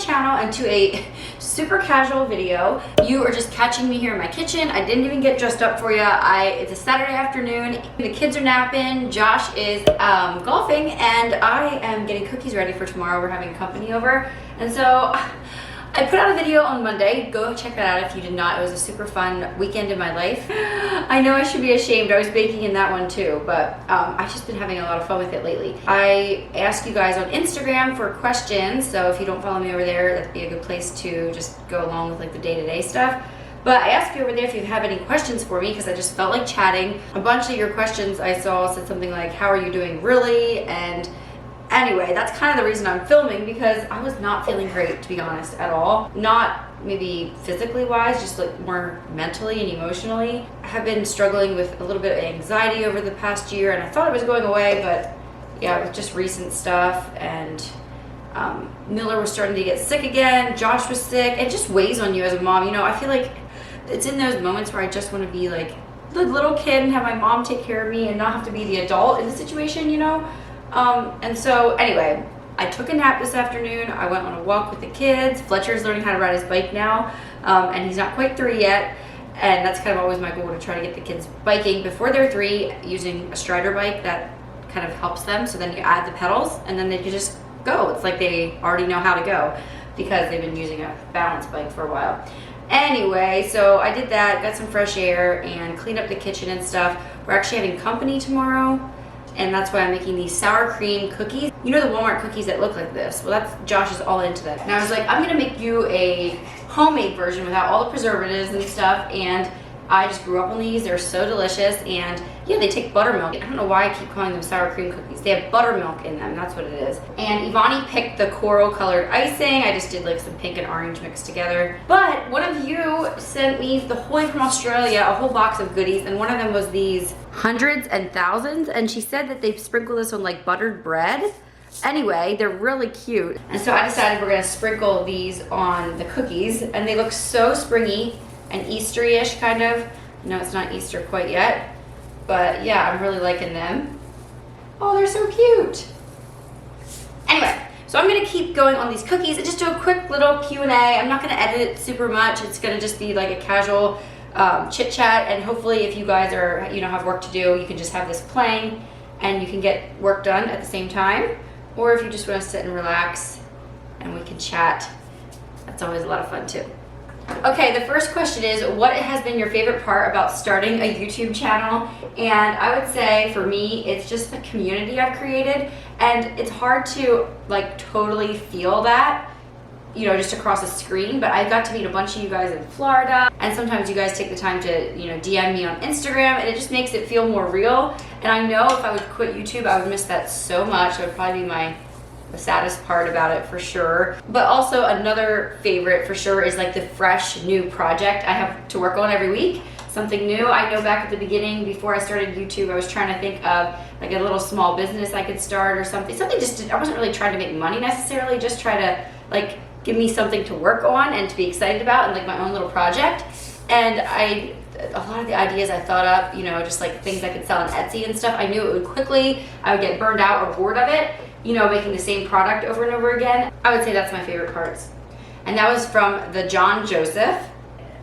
channel and to a super casual video. You are just catching me here in my kitchen. I didn't even get dressed up for you. It's a Saturday afternoon. The kids are napping. Josh is golfing, and I am getting cookies ready for tomorrow. We're having company over, and so I put out a video on Monday. Go check that out if you did not. It was a super fun weekend in my life. I know I should be ashamed. I was baking in that one too, but I've just been having a lot of fun with it lately. I asked you guys on Instagram for questions, so if you don't follow me over there, that'd be a good place to just go along with like the day-to-day stuff. But I asked you over there if you have any questions for me because I just felt like chatting. A bunch of your questions I saw said something like, how are you doing really? And anyway, that's kind of the reason I'm filming, because I was not feeling great, to be honest, at all. Not maybe physically wise, just like more mentally and emotionally. I have been struggling with a little bit of anxiety over the past year, and I thought it was going away, but yeah, with just recent stuff, and Miller was starting to get sick again, Josh was sick. It just weighs on you as a mom. You know, I feel like it's in those moments where I just want to be like the little kid and have my mom take care of me and not have to be the adult in the situation, you know? And so anyway, I took a nap this afternoon. I went on a walk with the kids. Fletcher's learning how to ride his bike now, and he's not quite 3 yet. And that's kind of always my goal, to try to get the kids biking before they're 3 using a Strider bike that kind of helps them. So then you add the pedals and then they can just go. It's like they already know how to go because they've been using a balance bike for a while. Anyway, so I did that, got some fresh air and cleaned up the kitchen and stuff. We're actually having company tomorrow, and that's why I'm making these sour cream cookies. You know the Walmart cookies that look like this? Well, that's Josh is all into that. And I was like, I'm gonna make you a homemade version without all the preservatives and stuff, and I just grew up on these. They're so delicious, and yeah, they take buttermilk. I don't know why I keep calling them sour cream cookies. They have buttermilk in them, that's what it is. And Evonnie picked the coral colored icing. I just did like some pink and orange mixed together. But one of you sent me the whole way from Australia, a whole box of goodies, and one of them was these hundreds and thousands, and she said that they sprinkle this on like buttered bread. Anyway, they're really cute. And so I decided we're gonna sprinkle these on the cookies, and they look so springy and Easter-ish kind of. No, it's not Easter quite yet, but yeah, I'm really liking them. Oh, they're so cute. Anyway, so I'm gonna keep going on these cookies and just do a quick little Q&A. I'm not gonna edit it super much. It's gonna just be like a casual chit chat, and hopefully if you guys are, you know, have work to do, you can just have this playing and you can get work done at the same time. Or if you just wanna sit and relax and we can chat, that's always a lot of fun too. Okay, the first question is, what has been your favorite part about starting a YouTube channel? And I would say for me, it's just the community I've created, and it's hard to like totally feel that, you know, just across a screen, but I got to meet a bunch of you guys in Florida, and sometimes you guys take the time to, you know, DM me on Instagram, and it just makes it feel more real. And I know if I would quit YouTube, I would miss that so much. It would probably be the saddest part about it for sure. But also another favorite for sure is like the fresh new project I have to work on every week. Something new. I know back at the beginning, before I started YouTube, I was trying to think of like a little small business I could start or something. I wasn't really trying to make money necessarily, just try to like give me something to work on and to be excited about, and like my own little project. And a lot of the ideas I thought up, you know, just like things I could sell on Etsy and stuff, I knew it would quickly, I would get burned out or bored of it, you know, making the same product over and over again. I would say that's my favorite parts. And that was from the John Joseph.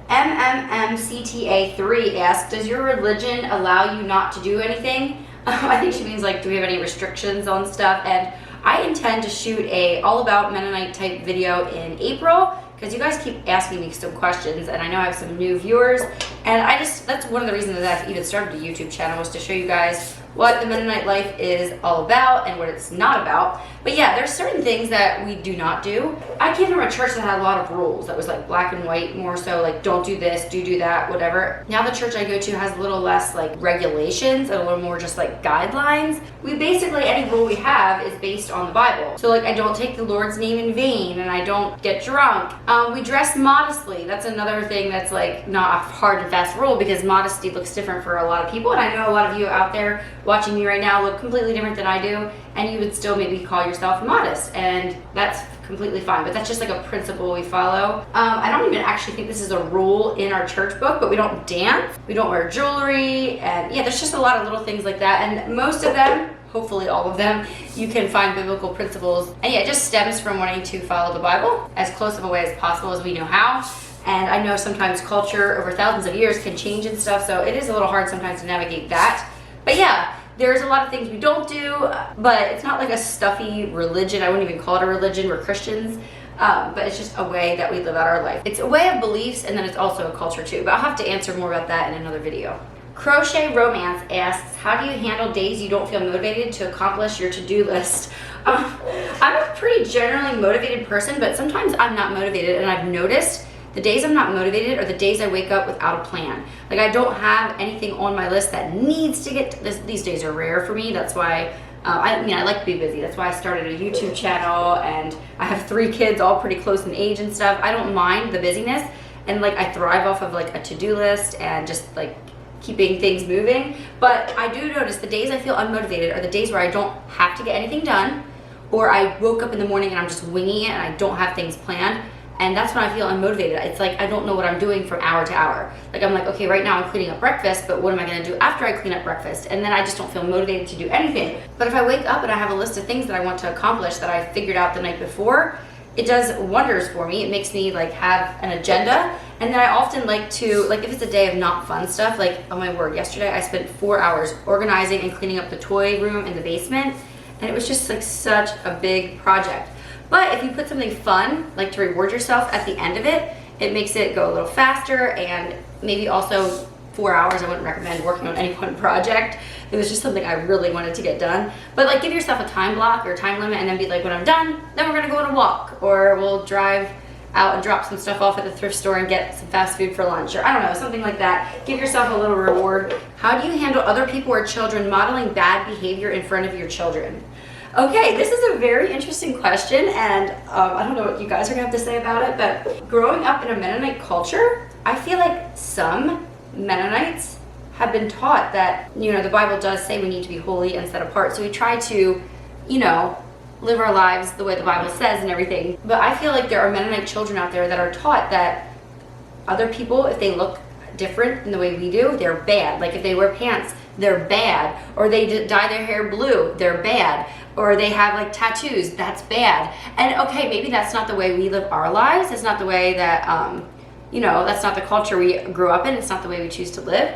MMMCTA3 asked, does your religion allow you not to do anything? I think she means like, do we have any restrictions on stuff? And I intend to shoot a all about Mennonite type video in April, because you guys keep asking me some questions, and I know I have some new viewers, and that's one of the reasons that I even started a YouTube channel, was to show you guys what the Mennonite life is all about and what it's not about. But yeah, there's certain things that we do not do. I came from a church that had a lot of rules that was like black and white, more so like don't do this, do that, whatever. Now the church I go to has a little less like regulations and a little more just like guidelines. We basically, any rule we have is based on the Bible. So like I don't take the Lord's name in vain, and I don't get drunk. We dress modestly. That's another thing that's like not a hard and fast rule, because modesty looks different for a lot of people, and I know a lot of you out there watching me right now look completely different than I do, and you would still maybe call yourself modest, and that's completely fine, but that's just like a principle we follow. I don't even actually think this is a rule in our church book, but we don't dance, we don't wear jewelry, and yeah, there's just a lot of little things like that, and most of them hopefully all of them, you can find biblical principles. And yeah, it just stems from wanting to follow the Bible as close of a way as possible as we know how. And I know sometimes culture over thousands of years can change and stuff, so it is a little hard sometimes to navigate that. But yeah, there's a lot of things we don't do, but it's not like a stuffy religion. I wouldn't even call it a religion. We're Christians. But it's just a way that we live out our life. It's a way of beliefs, and then it's also a culture too. But I'll have to answer more about that in another video. Crochet Romance asks, how do you handle days you don't feel motivated to accomplish your to-do list? I'm a pretty generally motivated person, but sometimes I'm not motivated, and I've noticed the days I'm not motivated are the days I wake up without a plan. Like, I don't have anything on my list that needs to get this. These days are rare for me. That's why I like to be busy. That's why I started a YouTube channel, and I have 3 kids, all pretty close in age and stuff. I don't mind the busyness, and like I thrive off of like a to-do list and just like keeping things moving. But I do notice the days I feel unmotivated are the days where I don't have to get anything done, or I woke up in the morning and I'm just winging it and I don't have things planned. And that's when I feel unmotivated. It's like I don't know what I'm doing from hour to hour. Like, I'm like, okay, right now I'm cleaning up breakfast, but what am I gonna do after I clean up breakfast? And then I just don't feel motivated to do anything. But if I wake up and I have a list of things that I want to accomplish that I figured out the night before, it does wonders for me. It makes me like have an agenda. And then I often like to, like if it's a day of not fun stuff, like, oh my word, yesterday I spent 4 hours organizing and cleaning up the toy room in the basement. And it was just like such a big project. But if you put something fun, like to reward yourself at the end of it, it makes it go a little faster. And maybe also 4 hours, I wouldn't recommend working on any one project. It was just something I really wanted to get done. But like, give yourself a time block or time limit, and then be like, when I'm done, then we're gonna go on a walk, or we'll drive out and drop some stuff off at the thrift store and get some fast food for lunch, or I don't know, something like that. Give yourself a little reward. How do you handle other people or children modeling bad behavior in front of your children? Okay, this is a very interesting question, and I don't know what you guys are gonna have to say about it, but growing up in a Mennonite culture, I feel like some Mennonites have been taught that, you know, the Bible does say we need to be holy and set apart, so we try to, you know, live our lives the way the Bible says and everything. But I feel like there are Mennonite children out there that are taught that other people, if they look different in the way we do, they're bad. Like if they wear pants, they're bad. Or they dye their hair blue, they're bad. Or they have like tattoos, that's bad. And okay, maybe that's not the way we live our lives. It's not the way that, you know, that's not the culture we grew up in. It's not the way we choose to live.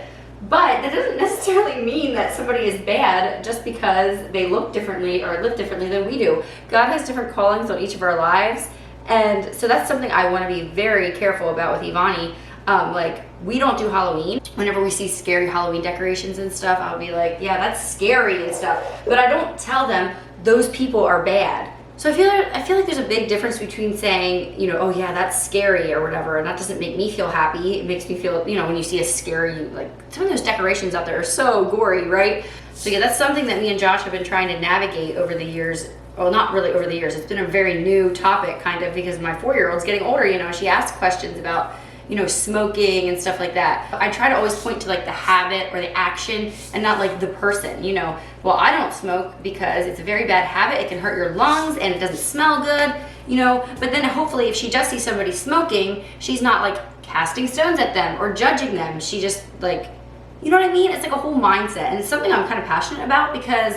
But that doesn't necessarily mean that somebody is bad just because they look differently or live differently than we do. God has different callings on each of our lives. And so that's something I want to be very careful about with Evonnie. Like, we don't do Halloween. Whenever we see scary Halloween decorations and stuff, I'll be like, yeah, that's scary and stuff. But I don't tell them those people are bad. So I feel like there's a big difference between saying, you know, oh yeah, that's scary or whatever, and that doesn't make me feel happy. It makes me feel, you know, when you see a scary, like some of those decorations out there are so gory, right? So yeah, that's something that me and Josh have been trying to navigate over the years. Well, not really over the years. It's been a very new topic, kind of, because my 4-year-old's getting older, you know, she asks questions about, you know, smoking and stuff like that. I try to always point to like the habit or the action and not like the person, you know. Well, I don't smoke because it's a very bad habit. It can hurt your lungs and it doesn't smell good, you know. But then hopefully if she does see somebody smoking, she's not like casting stones at them or judging them. She just like, you know what I mean? It's like a whole mindset, and it's something I'm kind of passionate about because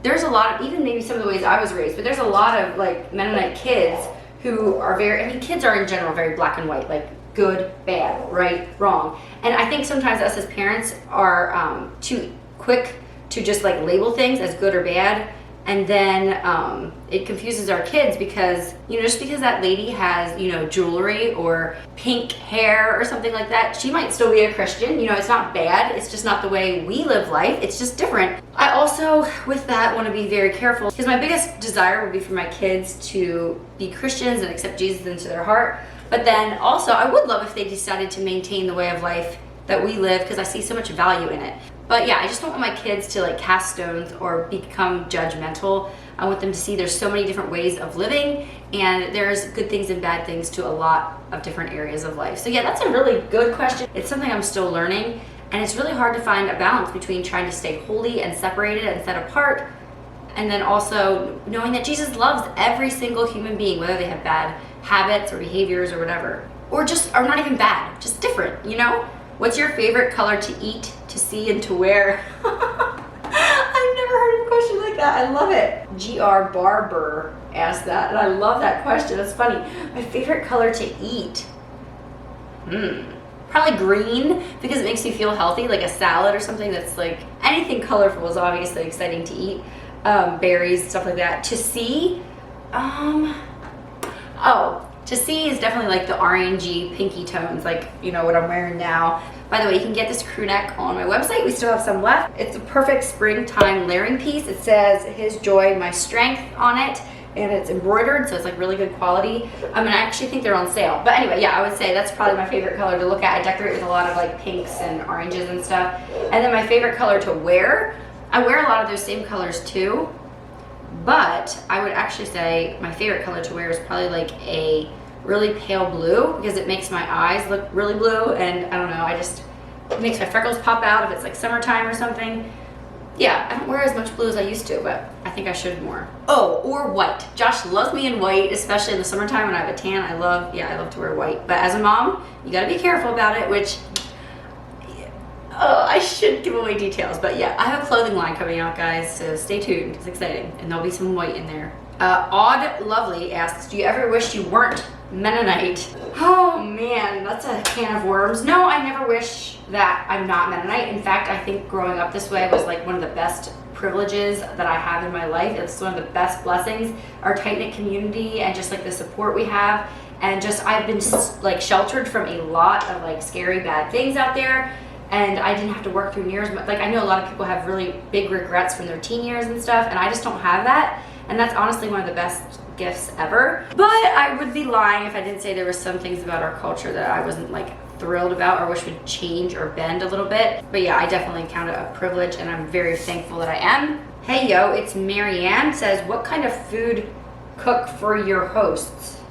there's a lot of, even maybe some of the ways I was raised, but there's a lot of like Mennonite kids who are very, I mean, kids are in general very black and white, like good, bad, right, wrong. And I think sometimes us as parents are too quick to just like label things as good or bad, and then it confuses our kids because, you know, just because that lady has, you know, jewelry or pink hair or something like that, she might still be a Christian. You know, it's not bad, it's just not the way we live life, it's just different. I also, with that, want to be very careful because my biggest desire would be for my kids to be Christians and accept Jesus into their heart. But then also, I would love if they decided to maintain the way of life that we live because I see so much value in it. But yeah, I just don't want my kids to like cast stones or become judgmental. I want them to see there's so many different ways of living, and there's good things and bad things to a lot of different areas of life. So yeah, that's a really good question. It's something I'm still learning, and it's really hard to find a balance between trying to stay holy and separated and set apart, and then also knowing that Jesus loves every single human being, whether they have bad habits or behaviors or whatever, or just are not even bad, just different, you know? What's your favorite color to eat, to see, and to wear? I've never heard of a question that. I love it. GR Barber asked that, and I love that question. It's funny. My favorite color to eat? Probably green, because it makes me feel healthy, like a salad or something that's like, anything colorful is obviously exciting to eat. Berries, stuff like that. To see, to see is definitely like the orangey, pinky tones, like, you know, what I'm wearing now. By the way, you can get this crew neck on my website. We still have some left. It's a perfect springtime layering piece. It says His Joy, My Strength on it, and it's embroidered, so it's like really good quality. I actually think they're on sale. But anyway, yeah, I would say that's probably my favorite color to look at. I decorate with a lot of like pinks and oranges and stuff. And then my favorite color to wear, I wear a lot of those same colors too, but I would actually say my favorite color to wear is probably like a really pale blue, because it makes my eyes look really blue, and I don't know, it makes my freckles pop out if it's like summertime or something. Yeah, I don't wear as much blue as I used to, but I think I should more. Oh, or white. Josh loves me in white, especially in the summertime when I have a tan. I love to wear white. But as a mom, you gotta be careful about it, which, I should give away details, but yeah, I have a clothing line coming out, guys, so stay tuned. It's exciting, and there'll be some white in there. Odd Lovely asks, do you ever wish you weren't Mennonite? Oh man, that's a can of worms. No, I never wish that I'm not Mennonite. In fact, I think growing up this way was like one of the best privileges that I have in my life. It's one of the best blessings, our tight-knit community, and just like the support we have, and just I've been like sheltered from a lot of like scary bad things out there, and I didn't have to work through years. Like, I know a lot of people have really big regrets from their teen years and stuff, and I just don't have that. And that's honestly one of the best gifts ever. But I would be lying if I didn't say there was some things about our culture that I wasn't like thrilled about or wish would change or bend a little bit. But yeah, I definitely count it a privilege, and I'm very thankful that I am. Hey yo, it's Marianne, says, what kind of food cook for your hosts?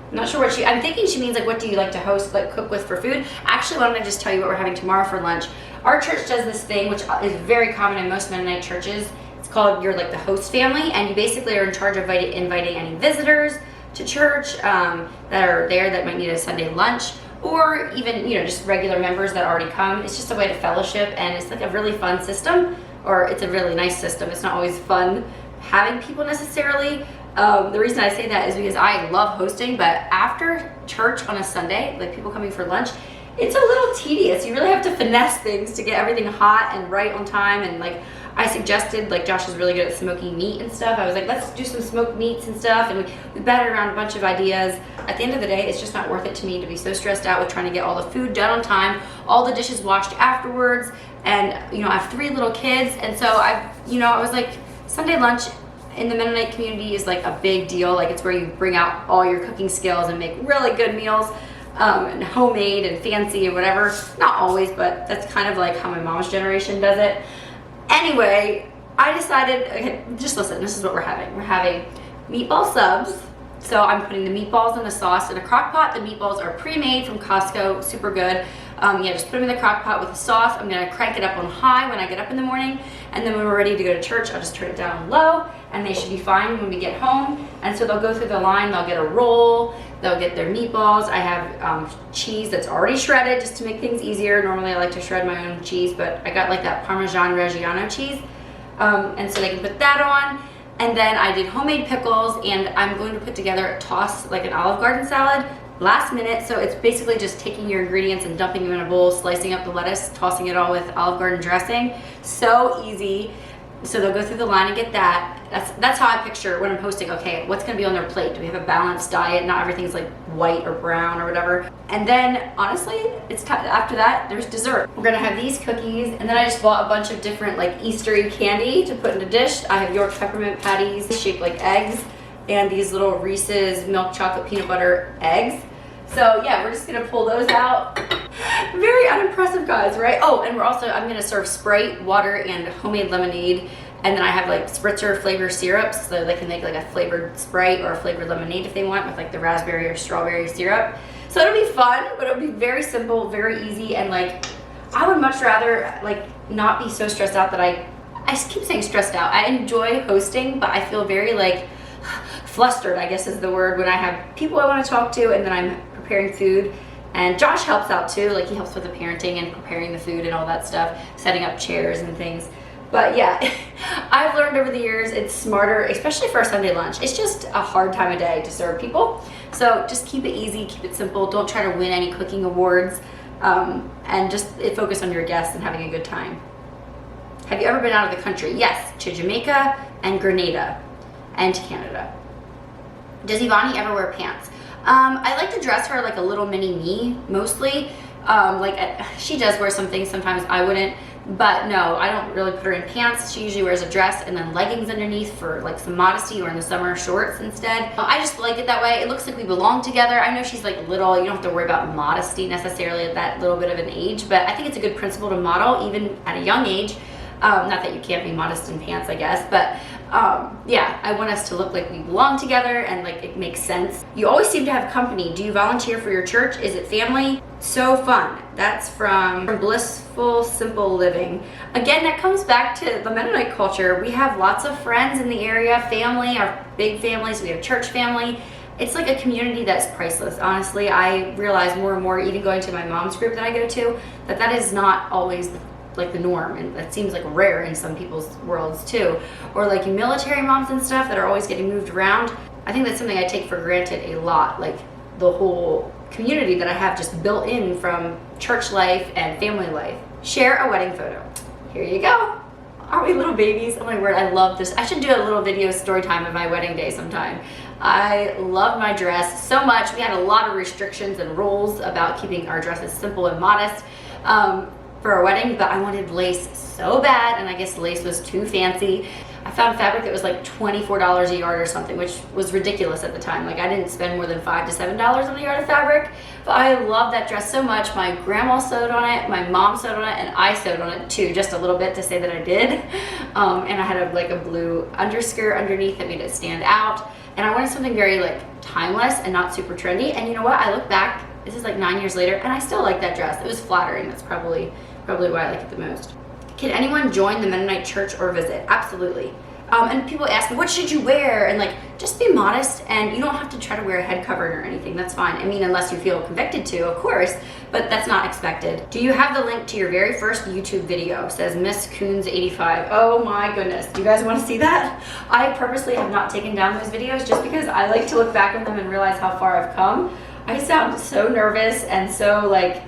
I'm not sure what I'm thinking she means like, what do you like to host, like cook with for food? Actually, why don't I just tell you what we're having tomorrow for lunch? Our church does this thing, which is very common in most Mennonite churches. Called you're like the host family, and you basically are in charge of inviting any visitors to church that are there that might need a Sunday lunch, or even, you know, just regular members that already come. It's just a way to fellowship, and it's like a really fun system, or it's a really nice system. It's not always fun having people necessarily. The reason I say that is because I love hosting, but after church on a Sunday, like people coming for lunch, it's a little tedious. You really have to finesse things to get everything hot and right on time, and like I suggested, like Josh is really good at smoking meat and stuff. I was like, let's do some smoked meats and stuff, and we batted around a bunch of ideas. At the end of the day, it's just not worth it to me to be so stressed out with trying to get all the food done on time, all the dishes washed afterwards, and you know, I have 3 little kids, and so I was like, Sunday lunch in the Mennonite community is like a big deal. Like, it's where you bring out all your cooking skills and make really good meals, and homemade and fancy and whatever. Not always, but that's kind of like how my mom's generation does it. Anyway, I decided, okay, just listen, this is what we're having. We're having meatball subs. So I'm putting the meatballs in the sauce in a crock pot. The meatballs are pre-made from Costco, super good. Just put them in the crock pot with the sauce. I'm gonna crank it up on high when I get up in the morning, and then when we're ready to go to church, I'll just turn it down low, and they should be fine when we get home. And so they'll go through the line, they'll get a roll, they'll get their meatballs. I have cheese that's already shredded just to make things easier. Normally I like to shred my own cheese, but I got like that Parmesan Reggiano cheese. And so they can put that on. And then I did homemade pickles, and I'm going to put together toss like an Olive Garden salad last minute. So it's basically just taking your ingredients and dumping them in a bowl, slicing up the lettuce, tossing it all with Olive Garden dressing. So easy. So they'll go through the line and get that. That's how I picture when I'm hosting. Okay, what's gonna be on their plate? Do we have a balanced diet? Not everything's like white or brown or whatever. And then honestly, after that, there's dessert. We're gonna have these cookies, and then I just bought a bunch of different like Eastery candy to put in a dish. I have York peppermint patties shaped like eggs, and these little Reese's milk chocolate peanut butter eggs. So yeah, we're just gonna pull those out. Very unimpressive, guys, right? Oh, and I'm gonna serve Sprite, water, and homemade lemonade. And then I have like spritzer flavor syrups, so they can make like a flavored Sprite or a flavored lemonade if they want, with like the raspberry or strawberry syrup. So it'll be fun, but it'll be very simple, very easy, and like I would much rather like not be so stressed out that I keep saying stressed out. I enjoy hosting, but I feel very like flustered, I guess is the word, when I have people I want to talk to, and then I'm preparing food. And Josh helps out too, like he helps with the parenting and preparing the food and all that stuff, setting up chairs and things. But yeah, I've learned over the years it's smarter, especially for a Sunday lunch. It's just a hard time of day to serve people. So just keep it easy, keep it simple. Don't try to win any cooking awards, and just focus on your guests and having a good time. Have you ever been out of the country? Yes, to Jamaica and Grenada and to Canada. Does Evonnie ever wear pants? I like to dress her like a little mini me, mostly. She does wear some things sometimes I wouldn't, but no, I don't really put her in pants. She usually wears a dress and then leggings underneath for like some modesty, or in the summer shorts instead. I just like it that way. It looks like we belong together. I know she's like little, you don't have to worry about modesty necessarily at that little bit of an age, but I think it's a good principle to model even at a young age. Not that you can't be modest in pants, I guess, but yeah, I want us to look like we belong together and like it makes sense. You always seem to have company. Do you volunteer for your church? Is it family? So fun. That's from Blissful Simple Living. Again, that comes back to the Mennonite culture. We have lots of friends in the area, family, our big families. We have church family. It's like a community that's priceless. Honestly, I realize more and more, even going to my mom's group that I go to, that is not always like the norm, and that seems like rare in some people's worlds too. Or like military moms and stuff that are always getting moved around. I think that's something I take for granted a lot, like the whole community that I have just built in from church life and family life. Share a wedding photo. Here you go. Aren't we little babies? Oh my word, I love this. I should do a little video story time of my wedding day sometime. I love my dress so much. We had a lot of restrictions and rules about keeping our dresses simple and modest for a wedding, but I wanted lace so bad, and I guess lace was too fancy. I found fabric that was like $24 a yard or something, which was ridiculous at the time. Like I didn't spend more than $5 to $7 on a yard of fabric, but I love that dress so much. My grandma sewed on it, my mom sewed on it, and I sewed on it too, just a little bit to say that I did. And I had a blue underskirt underneath that made it stand out. And I wanted something very like timeless and not super trendy. And you know what? I look back, this is like 9 years later, and I still like that dress. It was flattering. That's probably why I like it the most. Can anyone join the Mennonite Church or visit? Absolutely. And people ask me, what should you wear? And like, just be modest, and you don't have to try to wear a head covering or anything. That's fine. I mean, unless you feel convicted to, of course, but that's not expected. Do you have the link to your very first YouTube video? Says Miss Coons 85. Oh my goodness. Do you guys want to see that? I purposely have not taken down those videos just because I like to look back on them and realize how far I've come. I sound so nervous and so like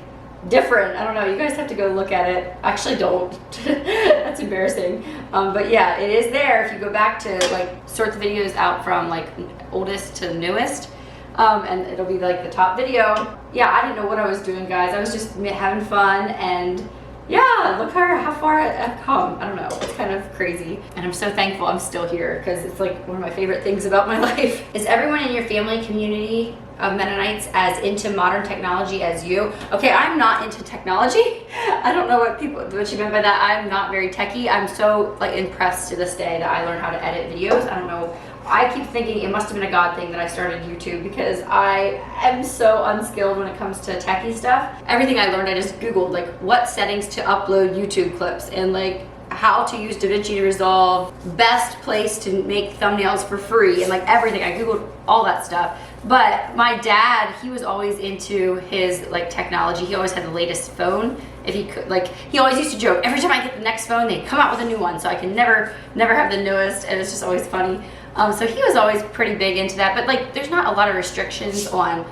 different. I don't know. You guys have to go look at it. Actually, don't. That's embarrassing. But yeah, it is there if you go back to like sort the videos out from like oldest to newest. And it'll be like the top video. Yeah, I didn't know what I was doing, guys. I was just having fun, and yeah, look how far I've come. I don't know. It's kind of crazy. And I'm so thankful I'm still here because it's like one of my favorite things about my life. Is everyone in your family community of Mennonites as into modern technology as you? Okay, I'm not into technology. I don't know what you meant by that. I'm not very techie. I'm so like impressed to this day that I learned how to edit videos. I don't know. I keep thinking it must have been a God thing that I started YouTube because I am so unskilled when it comes to techie stuff. Everything I learned, I just Googled like what settings to upload YouTube clips and like how to use DaVinci to Resolve, best place to make thumbnails for free, and like everything. I Googled all that stuff. But my dad, he was always into his like technology. He always had the latest phone. If he could, like, he always used to joke, every time I get the next phone, they come out with a new one, so I can never have the newest, and it's just always funny. So he was always pretty big into that, but like there's not a lot of restrictions on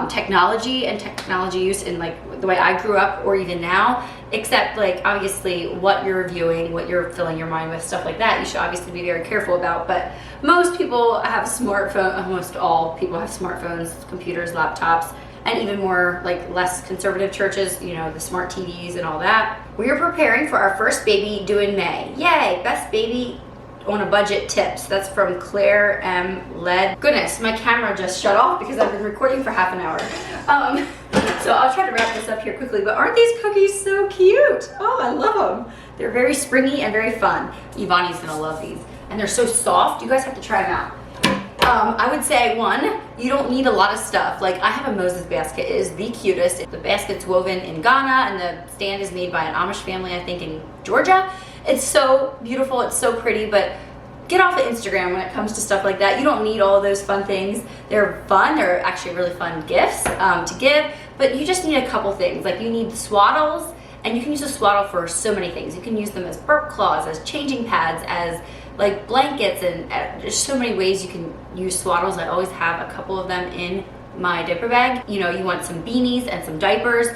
technology and technology use in like the way I grew up or even now, except like obviously what you're reviewing, what you're filling your mind with, stuff like that, you should obviously be very careful about. But most people have smartphones, almost all people have smartphones, computers, laptops, and even more like less conservative churches, you know, the smart TVs and all that. We are preparing for our first baby due in May. Yay, best baby on a budget tips. That's from Claire M. Led. Goodness, my camera just shut off because I've been recording for half an hour. So I'll try to wrap this up here quickly, but aren't these cookies so cute? Oh, I love them. They're very springy and very fun. Evonnie's gonna love these. And they're so soft, you guys have to try them out. I would say, one, you don't need a lot of stuff. Like I have a Moses basket. It is the cutest. The basket's woven in Ghana and the stand is made by an Amish family, I think in Georgia. It's so beautiful, it's so pretty, but get off of Instagram when it comes to stuff like that. You don't need all of those fun things. They're fun, they're actually really fun gifts to give, but you just need a couple things. Like you need swaddles And you can use a swaddle for so many things. You can use them as burp cloths, as changing pads, as like blankets, and there's so many ways you can use swaddles. I always have a couple of them in my diaper bag. You know, you want some beanies and some diapers.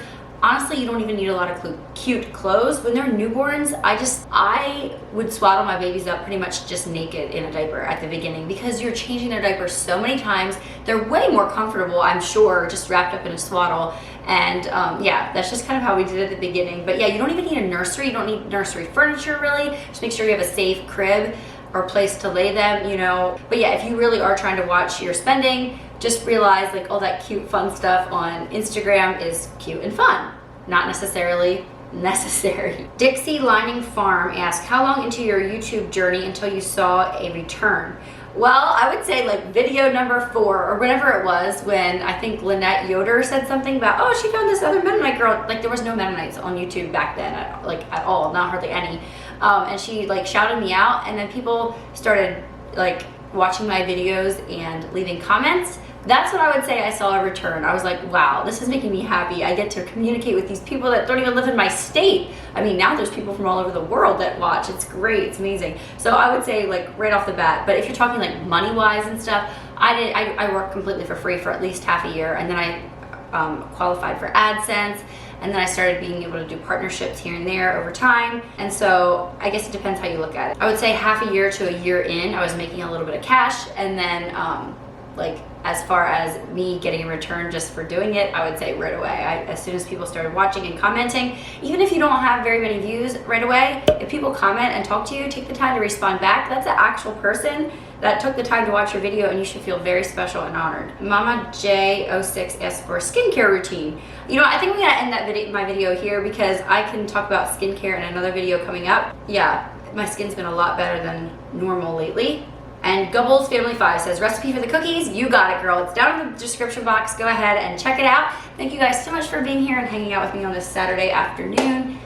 Honestly, you don't even need a lot of cute clothes. When they're newborns, I would swaddle my babies up pretty much just naked in a diaper at the beginning, because you're changing their diapers so many times. They're way more comfortable, I'm sure, just wrapped up in a swaddle. And yeah, that's just kind of how we did it at the beginning. But yeah, you don't even need a nursery. You don't need nursery furniture, really. Just make sure you have a safe crib or place to lay them, you know. But yeah, if you really are trying to watch your spending, just realize like all that cute fun stuff on Instagram is cute and fun, not necessarily necessary. Dixie Lining Farm asked, how long into your YouTube journey until you saw a return? Well, I would say like video number 4 or whatever it was, when I think Lynette Yoder said something about, oh, she found this other Mennonite girl. Like, there was no Mennonites on YouTube back then, at all, not hardly any. And she like shouted me out, and then people started like watching my videos and leaving comments. That's what I would say I saw a return. I was like, wow, this is making me happy. I get to communicate with these people that don't even live in my state. I mean, now there's people from all over the world that watch. It's great, it's amazing. So I would say like right off the bat, but if you're talking like money-wise and stuff, I worked completely for free for at least half a year, and then I qualified for AdSense, and then I started being able to do partnerships here and there over time. And so I guess it depends how you look at it. I would say half a year to a year in, I was making a little bit of cash, and then like as far as me getting a return just for doing it, I would say right away. As soon as people started watching and commenting, even if you don't have very many views right away, if people comment and talk to you, take the time to respond back. That's an actual person that took the time to watch your video, and you should feel very special and honored. Mama J06 asked for a skincare routine. You know, I think we're gonna end my video here, because I can talk about skincare in another video coming up. Yeah, my skin's been a lot better than normal lately. And Gubbles Family 5 says, recipe for the cookies, you got it, girl. It's down in the description box. Go ahead and check it out. Thank you guys so much for being here and hanging out with me on this Saturday afternoon.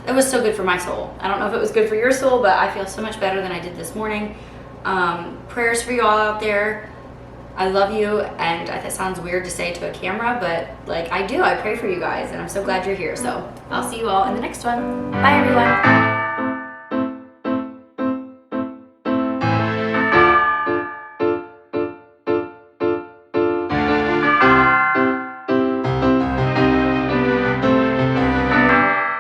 It was so good for my soul. I don't know if it was good for your soul, but I feel so much better than I did this morning. Prayers for you all out there. I love you, and that sounds weird to say to a camera, but like I do. I pray for you guys, and I'm so glad you're here. So I'll see you all in the next one. Bye, everyone.